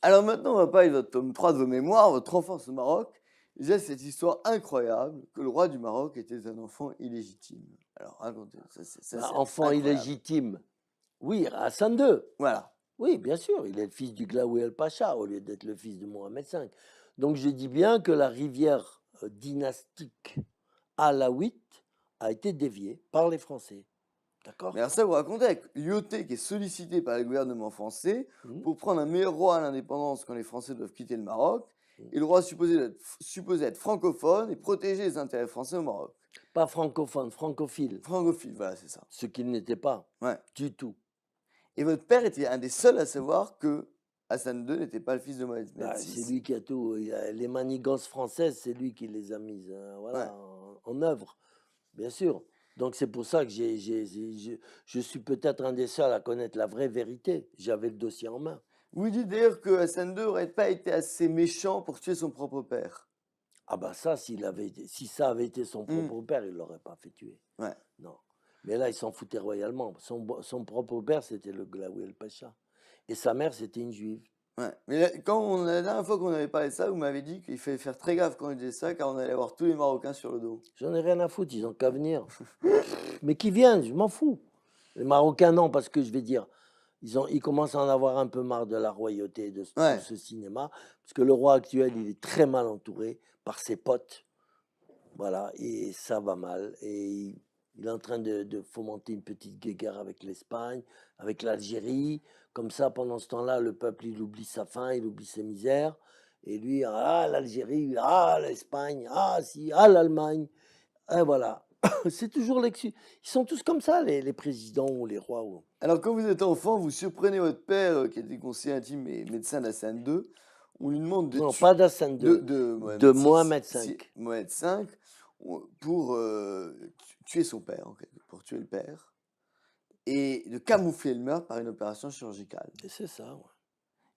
Alors maintenant, on va parler de votre tome 3 de vos mémoires, votre enfance au Maroc. Déjà, cette histoire incroyable que le roi du Maroc était un enfant illégitime. Alors, racontez, ça, Bah, c'est enfant incroyable. illégitime, oui, Hassan II. Voilà. Oui, bien sûr, il est le fils du Glaoui el-Pacha au lieu d'être le fils de Mohamed V. Donc je dis bien que la rivière dynastique alaouite a été déviée par les Français. Mais D'accord. alors ça, vous racontez avec Lyoté qui est sollicité par le gouvernement français Mhm, pour prendre un meilleur roi à l'indépendance quand les Français doivent quitter le Maroc. mhm. Et le roi supposé être francophone et protéger les intérêts français au Maroc. Pas francophone, francophile, Francophile, voilà, c'est ça. ce qu'il n'était pas Ouais. du tout. Et votre père était un des seuls à savoir que Hassan II n'était pas le fils de Mohamed Bah, c'est VI. lui qui a tout. Les manigances françaises, c'est lui qui les a mises Ouais. voilà, en œuvre, bien sûr. Donc c'est pour ça que je suis peut-être un des seuls à connaître la vraie vérité. J'avais le dossier en main. Vous dites d'ailleurs que Hassan II n'aurait pas été assez méchant pour tuer son propre père. Ah bah ça, si ça avait été son Hmm. propre père, il ne l'aurait pas fait tuer. Ouais. Non. Mais là, il s'en foutait royalement. Son propre père, c'était le Glaoui el-Pacha. Et sa mère, c'était une juive. Ouais. Mais la dernière fois qu'on avait parlé de ça, vous m'avez dit qu'il fallait faire très gaffe quand on disait ça, car on allait avoir tous les Marocains sur le dos. J'en ai rien à foutre, ils ont qu'à venir. Mais qui viennent, je m'en fous. Les Marocains, non, parce que je vais dire, ils commencent à en avoir un peu marre de la royauté, de tout Ouais. ce cinéma, parce que le roi actuel, il est très mal entouré par ses potes, voilà, et ça va mal. Et il est en train de fomenter une petite guéguerre avec l'Espagne, avec l'Algérie. Comme ça, pendant ce temps-là, le peuple, il oublie sa faim, il oublie ses misères. Et lui, ah, l'Algérie, ah, l'Espagne, ah, si, ah, l'Allemagne. Et voilà. C'est toujours l'excuse. Ils sont tous comme ça, les présidents ou les rois. Alors, quand vous êtes enfant, vous surprenez votre père, qui était conseiller intime et médecin d'Hassan II. On lui demande de Non, tuer pas d'Hassan II, de de Mohamed VI, Mohamed V. Mohamed V, pour tuer son père, pour tuer le père, et de camoufler le meurtre par une opération chirurgicale. Et c'est ça, ouais.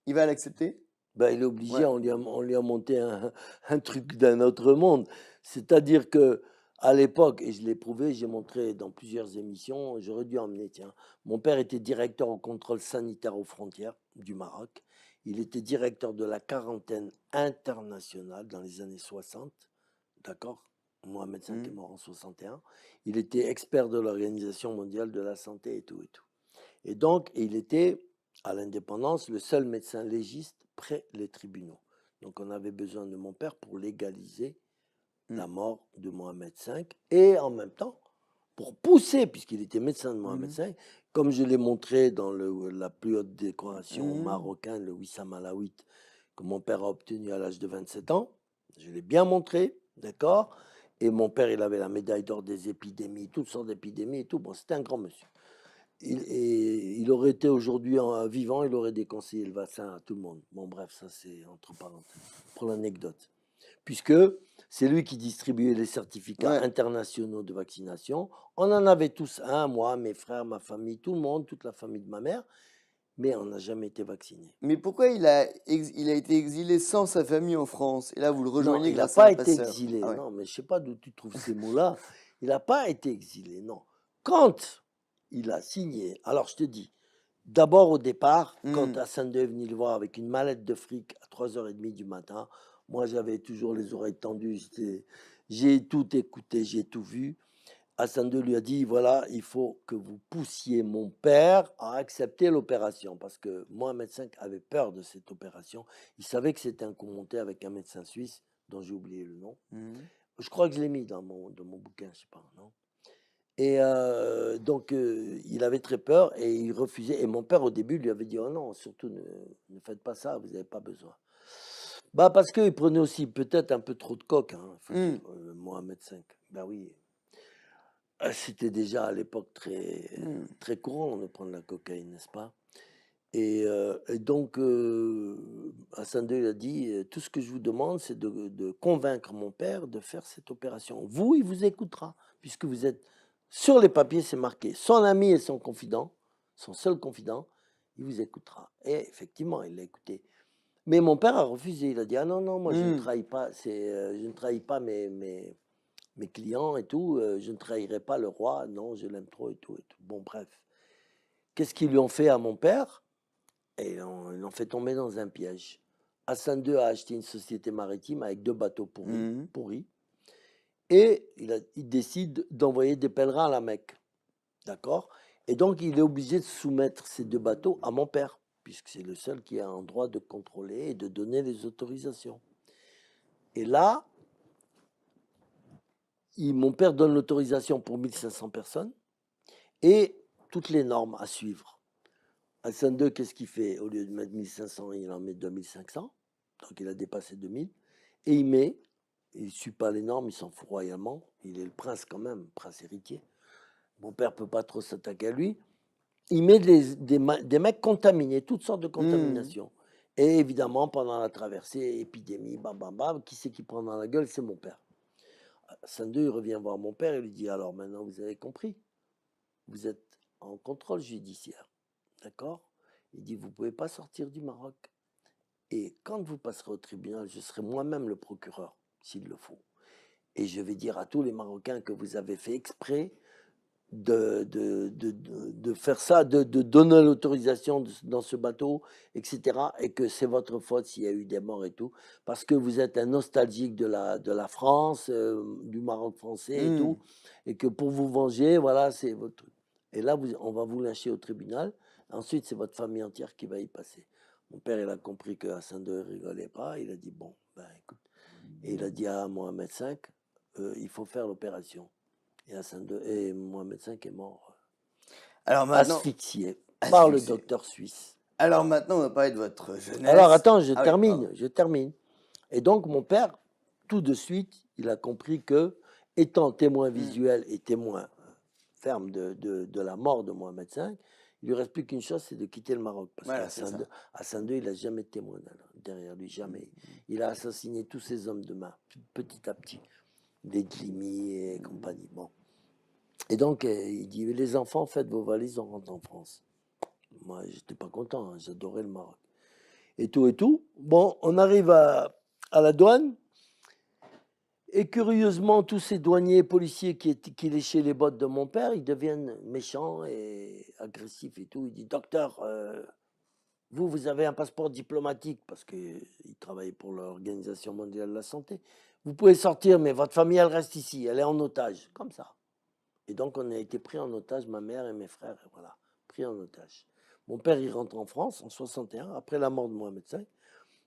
Il va l'accepter? Ben, il est obligé, Ouais. on lui a monté un truc d'un autre monde. C'est-à-dire que à l'époque, et je l'ai prouvé, j'ai montré dans plusieurs émissions, j'aurais dû emmener, tiens, mon père était directeur au contrôle sanitaire aux frontières du Maroc. Il était directeur de la quarantaine internationale dans les années 60, d'accord. Mohamed V est Mhm. mort en 61. Il était expert de l'Organisation mondiale de la santé et tout et tout. Et donc, il était, à l'indépendance, le seul médecin légiste près les tribunaux. Donc, on avait besoin de mon père pour légaliser la Mhm. mort de Mohamed V et en même temps, pour pousser, puisqu'il était médecin de Mohamed Mhm. V, comme je l'ai montré dans la plus haute décoration Mhm. marocaine, le Wissam Alaouite, que mon père a obtenu à l'âge de 27 ans. Je l'ai bien montré, d'accord. Et mon père, il avait la médaille d'or des épidémies, toutes sortes d'épidémies et tout. Bon, c'était un grand monsieur. Il aurait été aujourd'hui vivant, il aurait déconseillé le vaccin à tout le monde. Bon, bref, ça c'est entre parenthèses, pour l'anecdote. Puisque c'est lui qui distribuait les certificats Ouais. internationaux de vaccination. On en avait tous un, moi, mes frères, ma famille, tout le monde, toute la famille de ma mère, mais on n'a jamais été vacciné. Mais pourquoi il a été exilé sans sa famille en France? Et là, vous le Non, rejoignez il n'a grâce à pas un été passeur. exilé. Ah ouais. Non, mais je ne sais pas d'où tu trouves ces mots-là. Il n'a pas été exilé, non. Quand il a signé, alors je te dis, d'abord, au départ, quand Mhm. Hassan II est venu le voir avec une mallette de fric à 3h30 du matin, moi j'avais toujours les oreilles tendues, j'ai tout écouté, j'ai tout vu. Hassan II lui a dit, voilà, il faut que vous poussiez mon père à accepter l'opération, parce que Mohamed V avait peur de cette opération. Il savait que c'était un coup monté avec un médecin suisse, dont j'ai oublié le nom. Mhm. Je crois que je l'ai mis dans mon bouquin, je sais pas, non. Et donc, il avait très peur et il refusait. Et mon père, au début, lui avait dit: «Oh non, surtout ne faites pas ça, vous n'avez pas besoin». Bah, parce qu'il prenait aussi peut-être un peu trop de coke, hein, faut dire, Mhm. Mohamed V. Bah oui, c'était déjà à l'époque Mhm. très courant de prendre la cocaïne, n'est-ce pas? Et donc, Hassan II, il a dit: «Tout ce que je vous demande, c'est de convaincre mon père de faire cette opération. Vous, il vous écoutera, puisque vous êtes» sur les papiers, c'est marqué: «Son ami et son confident, son seul confident, il vous écoutera» et effectivement, il l'a écouté. Mais mon père a refusé. Il a dit: «Ah non, non, moi je ne Mhm. trahis pas, je ne trahis pas mes clients et tout, je ne trahirai pas le roi, non, je l'aime trop et tout et tout». Bon bref. Qu'est-ce qu'ils lui ont fait à mon père? Et ils l'ont fait tomber dans un piège. Hassan II a acheté une société maritime avec 2 bateaux Mhm. pourris. Et il décide d'envoyer des pèlerins à la Mecque. D'accord? Et donc, il est obligé de soumettre ces 2 bateaux à mon père, puisque c'est le seul qui a un droit de contrôler et de donner les autorisations. Et là, mon père donne l'autorisation pour 1500 personnes et toutes les normes à suivre. Hassan II, qu'est-ce qu'il fait? Au lieu de mettre 1500, il en met 2500. Donc, il a dépassé 2000. Et il ne suit pas les normes, il s'en fout royalement. Il est le prince quand même, prince héritier. Mon père ne peut pas trop s'attaquer à lui. Il met des mecs contaminés, toutes sortes de Mhm. contaminations. Et évidemment, pendant la traversée, épidémie, bam, bam, bam, qui c'est qui prend dans la gueule? C'est mon père. Hassan II, il revient voir mon père et lui dit, alors maintenant, vous avez compris, vous êtes en contrôle judiciaire. D'accord? Il dit, vous ne pouvez pas sortir du Maroc. Et quand vous passerez au tribunal, je serai moi-même le procureur, s'il le faut. Et je vais dire à tous les Marocains que vous avez fait exprès de faire ça, de donner l'autorisation dans ce bateau, etc. Et que c'est votre faute s'il y a eu des morts et tout, parce que vous êtes un nostalgique de la France, du Maroc français et tout, Mhm. et que pour vous venger, voilà, c'est votre truc. Et là, on va vous lâcher au tribunal. Ensuite, c'est votre famille entière qui va y passer. Mon père, il a compris que Hassan II ne rigolait pas. Il a dit, bon, ben écoute. Et il a dit à Mohamed V, il faut faire l'opération. Et Mohamed V est mort Alors maintenant, asphyxié par le asphyxié. docteur suisse. Alors maintenant, on va parler de votre Alors jeunesse. attends, Ah oui, pardon. je termine. Et donc mon père, tout de suite, il a compris que, étant témoin Mhm. visuel et témoin ferme de la mort de Mohamed V, il lui reste plus qu'une chose, c'est de quitter le Maroc. Parce Voilà, c'est ça. Hassan II, il n'a jamais été témoin derrière lui, jamais. Il a assassiné tous ses hommes de main, petit à petit. Les Glimy et compagnie. Bon. Et donc, il dit, les enfants, faites vos valises, on rentre en France. Moi, j'étais pas content, hein, j'adorais le Maroc. Et tout et tout. Bon, on arrive à la douane. Et curieusement, tous ces douaniers policiers qui léchaient les bottes de mon père, ils deviennent méchants et agressifs et tout. Il dit, docteur, vous avez un passeport diplomatique, parce qu'il travaillait pour l'Organisation mondiale de la santé. Vous pouvez sortir, mais votre famille, elle reste ici, elle est en otage, comme ça. Et donc, on a été pris en otage, ma mère et mes frères, et voilà, pris en otage. Mon père, il rentre en France en 61, après la mort de Mohamed V.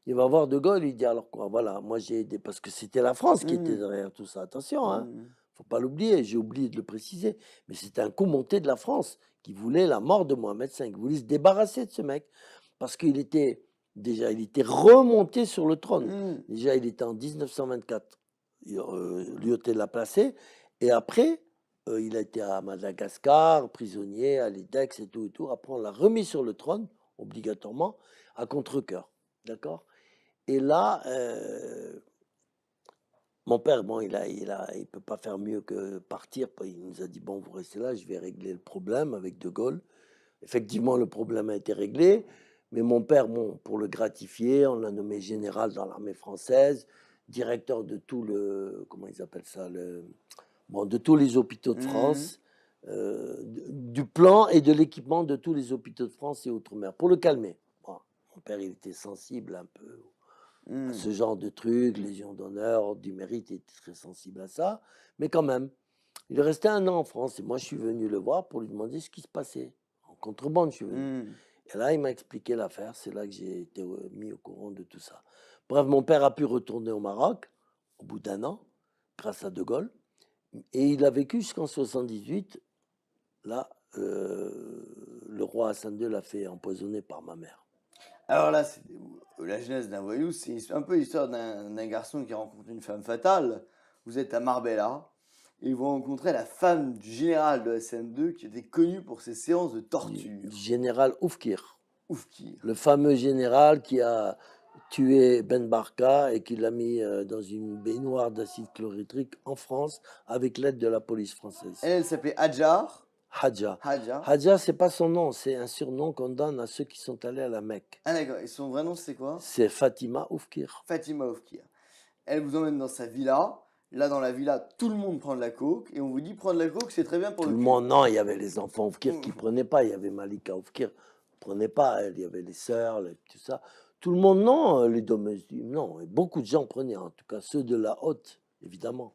Il va voir De Gaulle, il dit alors quoi, voilà, moi j'ai aidé, parce que c'était la France qui était Mhm. derrière tout ça. Attention, hein, Mhm. faut pas l'oublier, j'ai oublié de le préciser, mais c'était un coup monté de la France qui voulait la mort de Mohamed V, qui voulait se débarrasser de ce mec, parce qu'il était, déjà, il était remonté sur le trône. Mhm. Déjà, il était en 1924, Lyoté l'a placé, et après, il a été à Madagascar, prisonnier, à l'Edex et tout et tout. Après, on l'a remis sur le trône, obligatoirement, à contre-cœur. D'accord? Et là, mon père, bon, il peut pas faire mieux que partir. Il nous a dit, bon, vous restez là, je vais régler le problème avec De Gaulle. Effectivement, le problème a été réglé. Mais mon père, bon, pour le gratifier, on l'a nommé général dans l'armée française, directeur de tout le, comment ils appellent ça, bon, de tous les hôpitaux de Mhm. France, du plan et de l'équipement de tous les hôpitaux de France et Outre-mer, pour le calmer. Bon, mon père, il était sensible un peu à Mhm. ce genre de trucs, Légion d'honneur, Ordre du mérite, il était très sensible à ça. Mais quand même, il est resté 1 an en France et moi, je suis venu le voir pour lui demander ce qui se passait. En contrebande, je suis venu. Mhm. Et là, il m'a expliqué l'affaire. C'est là que j'ai été mis au courant de tout ça. Bref, mon père a pu retourner au Maroc au bout d'1 an, grâce à De Gaulle. Et il a vécu jusqu'en 78. Là, le roi Hassan II l'a fait empoisonner par ma mère. Alors là, c'est la jeunesse d'un voyou, c'est un peu l'histoire d'un garçon qui rencontre une femme fatale. Vous êtes à Marbella et vous rencontrez la femme du général de SN2 qui était connu pour ses séances de Du torture. général Oufkir, Oufkir. le fameux général qui a tué Ben Barka et qui l'a mis dans une baignoire d'acide chlorhydrique en France avec l'aide de la police française. Elle s'appelait Hadjar. Hadja. Hadja. Hadja, c'est pas son nom, c'est un surnom qu'on donne à ceux qui sont allés à la Mecque. Ah d'accord, et son vrai nom c'est quoi? C'est Fatima Oufkir. Fatima Oufkir. Elle vous emmène dans sa villa. Là, dans la villa, tout le monde prend de la coke et on vous dit prendre de la coke, c'est très bien pour Tout le le cul. monde, non, il y avait les enfants Oufkir qui Mmh. prenaient pas, il y avait Malika Oufkir. prenaient pas. Il y avait les sœurs, tout ça. Tout le monde, non. Les domestiques, non. Et beaucoup de gens prenaient, en tout cas ceux de la haute, évidemment.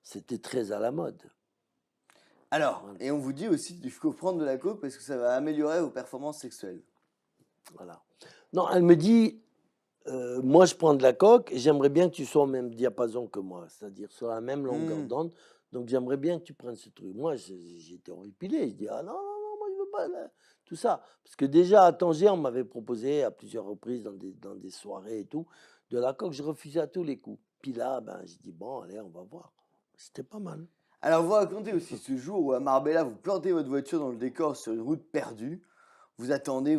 C'était très à la mode. Alors, Voilà. et on vous dit aussi qu'il faut prendre de la coke parce que ça va améliorer vos performances sexuelles. Voilà. Non, elle me dit, moi je prends de la coke et j'aimerais bien que tu sois au même diapason que moi, c'est-à-dire sur la même longueur Hmm. d'onde. Donc j'aimerais bien que tu prennes ce truc. Moi j'étais horripilé. Je dis, ah non, non, non, moi je veux pas tout ça. Parce que déjà à Tanger, on m'avait proposé à plusieurs reprises dans des soirées et tout, de la coke. Je refusais à tous les coups. Puis là, ben, je dis, bon, allez, on va voir. C'était pas mal. Alors, vous racontez aussi ce jour où à Marbella, vous plantez votre voiture dans le décor sur une route perdue. Vous attendez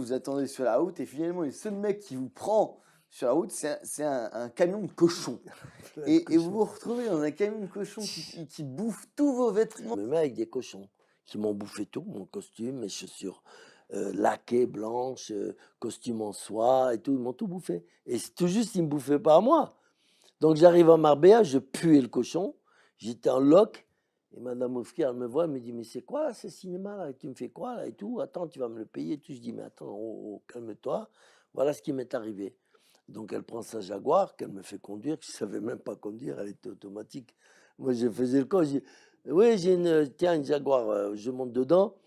sur la route et finalement, le seul mec qui vous prend sur la route, c'est un camion de cochon. Et vous vous retrouvez dans un camion de cochon qui bouffe tous vos vêtements. Je me mets avec des cochons qui m'ont bouffé tout, mon costume, mes chaussures laquées, blanches, costume en soie et tout, ils m'ont tout bouffé. Et c'est tout juste, ils ne me bouffaient pas à moi. Donc j'arrive à Marbella, je puais le cochon, j'étais en loc, et Madame Oufki, elle me voit, elle me dit, mais c'est quoi là, ce cinéma là, et tu me fais quoi là et tout, attends, tu vas me le payer et tout. Je dis, mais attends, oh, oh, calme-toi, voilà ce qui m'est arrivé. Donc elle prend sa Jaguar, qu'elle me fait conduire, je ne savais même pas conduire, elle était automatique. Moi je faisais le con, je dis, oui, tiens, une Jaguar, je monte dedans,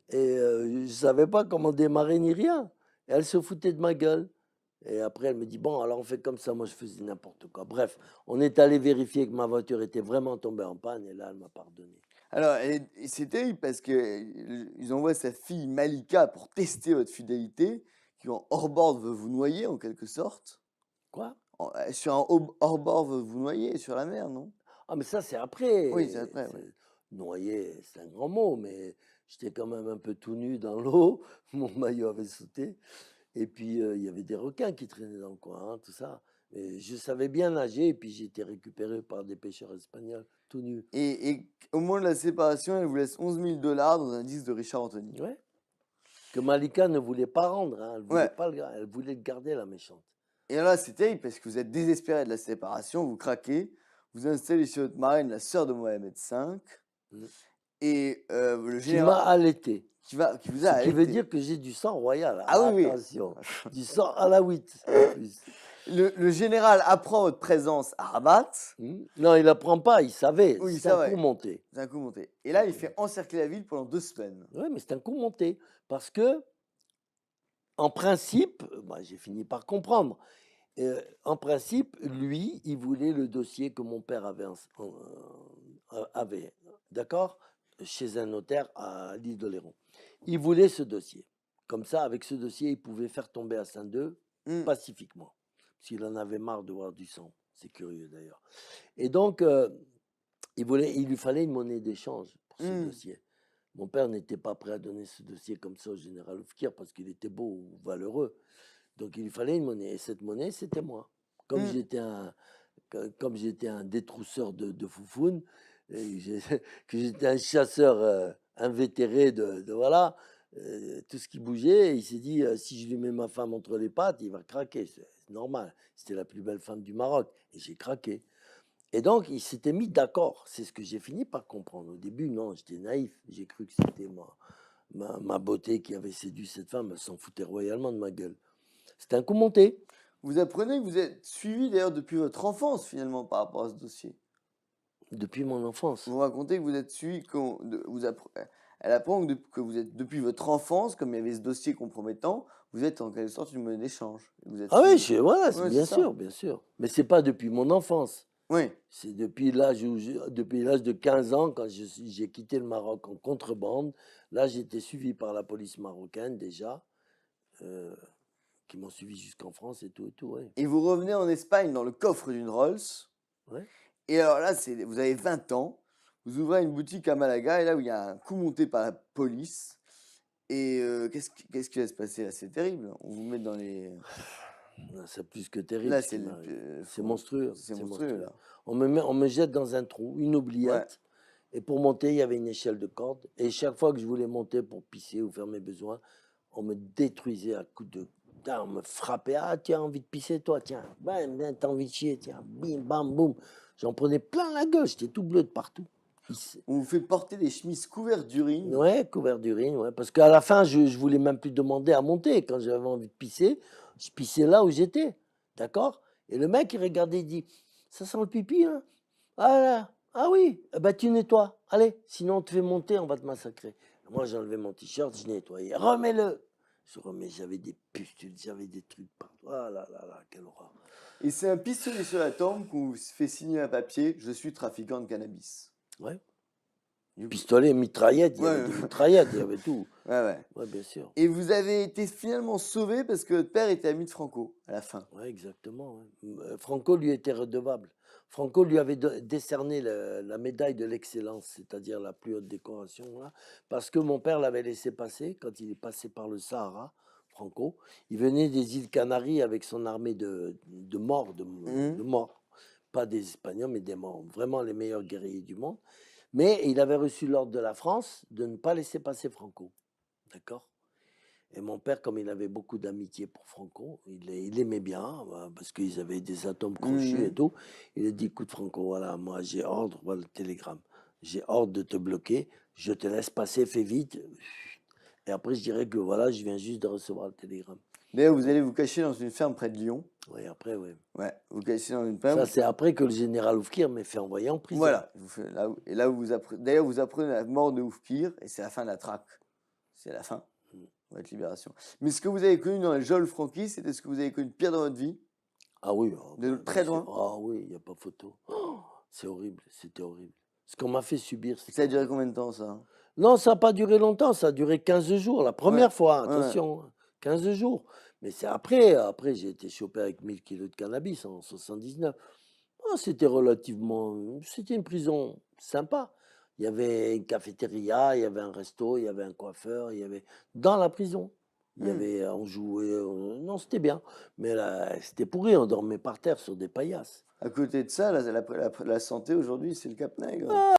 et je ne savais pas comment démarrer ni rien. Et elle se foutait de ma gueule. Et après, elle me dit, bon, alors on fait comme ça, moi je faisais n'importe quoi. Bref, on est allé vérifier que ma voiture était vraiment tombée en panne, et là, elle m'a pardonné. Alors, et c'est terrible parce qu'ils envoient sa fille Malika pour tester votre fidélité, qui en hors-bord veut vous noyer en quelque sorte. Quoi? Sur un hors-bord veut vous noyer sur la mer, non? Ah, mais ça, c'est Oui, c'est après. après, oui. Noyer, c'est un grand mot, mais j'étais quand même un peu tout nu dans l'eau, mon maillot avait sauté, et puis il y avait des requins qui traînaient dans le coin, hein, tout ça. Mais je savais bien nager, et puis j'ai été récupéré par des pêcheurs espagnols, tout nu. Et au moment de la séparation, elle vous laisse 11 000 dollars dans un disque de Richard Anthony. Ouais. Que Malika ne voulait pas rendre, hein, elle voulait Ouais. pas elle voulait le garder, la méchante. Et là, c'est terrible parce que vous êtes désespéré de la séparation, vous craquez, vous installez chez votre marraine la sœur de Mohamed V, Mm. et le Qui m'a général allaité. qui vous a Ce qui veut arrêté. dire que j'ai du sang royal. Ah oui, oui. Attention. Du sang alaouite, en plus. Le général apprend votre présence à Rabat. Non, il apprend pas, il savait. Oui, C'est ça un va. coup monté. C'est un coup monté. Et là, il fait encercler la ville pendant 2 semaines. Oui, mais c'est un coup monté. Parce que, en principe, bah, j'ai fini par comprendre. En principe, lui, il voulait le dossier que mon père avait, d'accord, chez un notaire à l'île d'Oléron. Il voulait ce dossier. Comme ça, avec ce dossier, il pouvait faire tomber à Saint-Deux Hmm. pacifiquement. Parce qu'il en avait marre de voir du sang. C'est curieux d'ailleurs. Et donc, il lui fallait une monnaie d'échange pour ce Hmm. dossier. Mon père n'était pas prêt à donner ce dossier comme ça au général Oufkir parce qu'il était beau ou valeureux. Donc il lui fallait une monnaie. Et cette monnaie, c'était moi. Comme Hmm. j'étais un détrousseur de foufounes, que j'étais un chasseur invétéré voilà, tout ce qui bougeait, il s'est dit, si je lui mets ma femme entre les pattes, il va craquer. C'est normal. C'était la plus belle femme du Maroc. Et j'ai craqué. Et donc, il s'était mis d'accord. C'est ce que j'ai fini par comprendre. Au début, non, j'étais naïf. J'ai cru que c'était ma beauté qui avait séduit cette femme. Elle s'en foutait royalement de ma gueule. C'était un coup monté. Vous apprenez que vous êtes suivi d'ailleurs depuis votre enfance finalement par rapport à ce dossier. Depuis mon enfance. Vous racontez que vous êtes suivi, elle apprend que vous êtes depuis votre enfance, comme il y avait ce dossier compromettant, vous êtes en quelque sorte une monnaie d'échange. Vous êtes Ah oui, suivi. voilà, Ouais, bien c'est ça. sûr, bien sûr. Mais c'est pas depuis mon enfance. Oui. C'est depuis l'âge de 15 ans, quand j'ai quitté le Maroc en contrebande. Là, j'ai été suivi par la police marocaine déjà, qui m'ont suivi jusqu'en France et tout, ouais. Et vous revenez en Espagne dans le coffre d'une Rolls. Ouais. Et alors là, vous avez 20 ans, vous ouvrez une boutique à Malaga, et là où il y a un coup monté par la police. Et qu'est-ce qui va se passer là? C'est terrible. On vous met dans les. Non, c'est plus que terrible Là, ce qui c'est m'arrive. C'est monstrueux. c'est C'est monstrueux, monstrueux. là. On me jette dans un trou, une Ouais. oubliette. Et pour monter, il y avait une échelle de corde. Et chaque fois que je voulais monter pour pisser ou faire mes besoins, on me détruisait à coups de. On me frappait. Ah, tu as envie de pisser, toi, tiens. Ben, t'as envie de chier, tiens. Bim, bam, boum. J'en prenais plein la gueule. J'étais tout bleu de partout. Il s On vous fait porter des chemises couvertes d'urine. Ouais, couvert d'urine, ouais, parce qu'à la fin, je voulais même plus demander à monter. Quand j'avais envie de pisser, je pissais là où j'étais, d'accord? Et le mec, il regardait, il dit: «Ça sent le pipi, hein? Ah là, ah oui, eh bah, tu nettoies. Allez, sinon on te fait monter, on va te massacrer». Moi, j'ai enlevé mon t-shirt, je nettoyais. «Remets-le!» Je remets, j'avais des pustules, j'avais des trucs partout. Ah là là là, quelle horreur. Et c'est un pistolet sur la tempe qu'on vous fait signer un papier, je suis trafiquant de cannabis. Ouais, Du coup, pistolet, mitraillette, il y avait ouais, des mitraillettes, il y avait tout. ouais, ouais. Ouais, bien sûr. Et vous avez été finalement sauvé parce que votre père était ami de Franco à la fin. Ouais, exactement, ouais. Franco lui était redevable. Franco lui avait décerné la médaille de l'excellence, c'est-à-dire la plus haute décoration, là, parce que mon père l'avait laissé passer quand il est passé par le Sahara, Franco. Il venait des îles Canaries avec son armée de morts, de Mhm. morts. Pas des Espagnols, mais des morts. Vraiment les meilleurs guerriers du monde. Mais il avait reçu l'ordre de la France de ne pas laisser passer Franco. D'accord? Et mon père, comme il avait beaucoup d'amitié pour Franco, il aimait bien, parce qu'ils avaient des atomes crochus et Mhm. tout. Il a dit: «Écoute Franco, voilà, moi j'ai ordre, voilà le télégramme. J'ai ordre de te bloquer, je te laisse passer, fais vite. Et après, je dirais que voilà, je viens juste de recevoir le télégramme». D'ailleurs, vous Donc, allez vous cacher dans une ferme près de Lyon. oui, après, oui. Ouais, vous cachez dans une Ça, ferme. c'est après que le général Oufkir m'ait fait envoyer en prison. Voilà. Et là, d'ailleurs, vous apprenez la mort de Oufkir et c'est la fin de la traque. C'est la fin Mm. de votre libération. Mais ce que vous avez connu dans les geôles franquistes, c'était ce que vous avez connu de pire dans votre vie, Ah oui, ah de bah, bien très sûr. loin. Ah oui, il n'y a pas photo. Oh, c'est horrible, c'était horrible. Ce qu'on m'a fait subir, Ça c'était a duré horrible. combien de temps, ça? Non, ça n'a pas duré longtemps, ça a duré 15 jours, la Ouais, première fois, ouais, ouais. attention, hein, 15 jours. Mais c'est après j'ai été chopé avec 1000 kilos de cannabis en 79. Ah, c'était une prison sympa. Il y avait une cafétéria, il y avait un resto, il y avait un coiffeur, il y avait dans la prison. Il y Hmm. avait, on jouait, non, c'était bien. Mais là, c'était pourri, on dormait par terre sur des paillasses. À côté de ça, la santé aujourd'hui, c'est le Cap Nègre.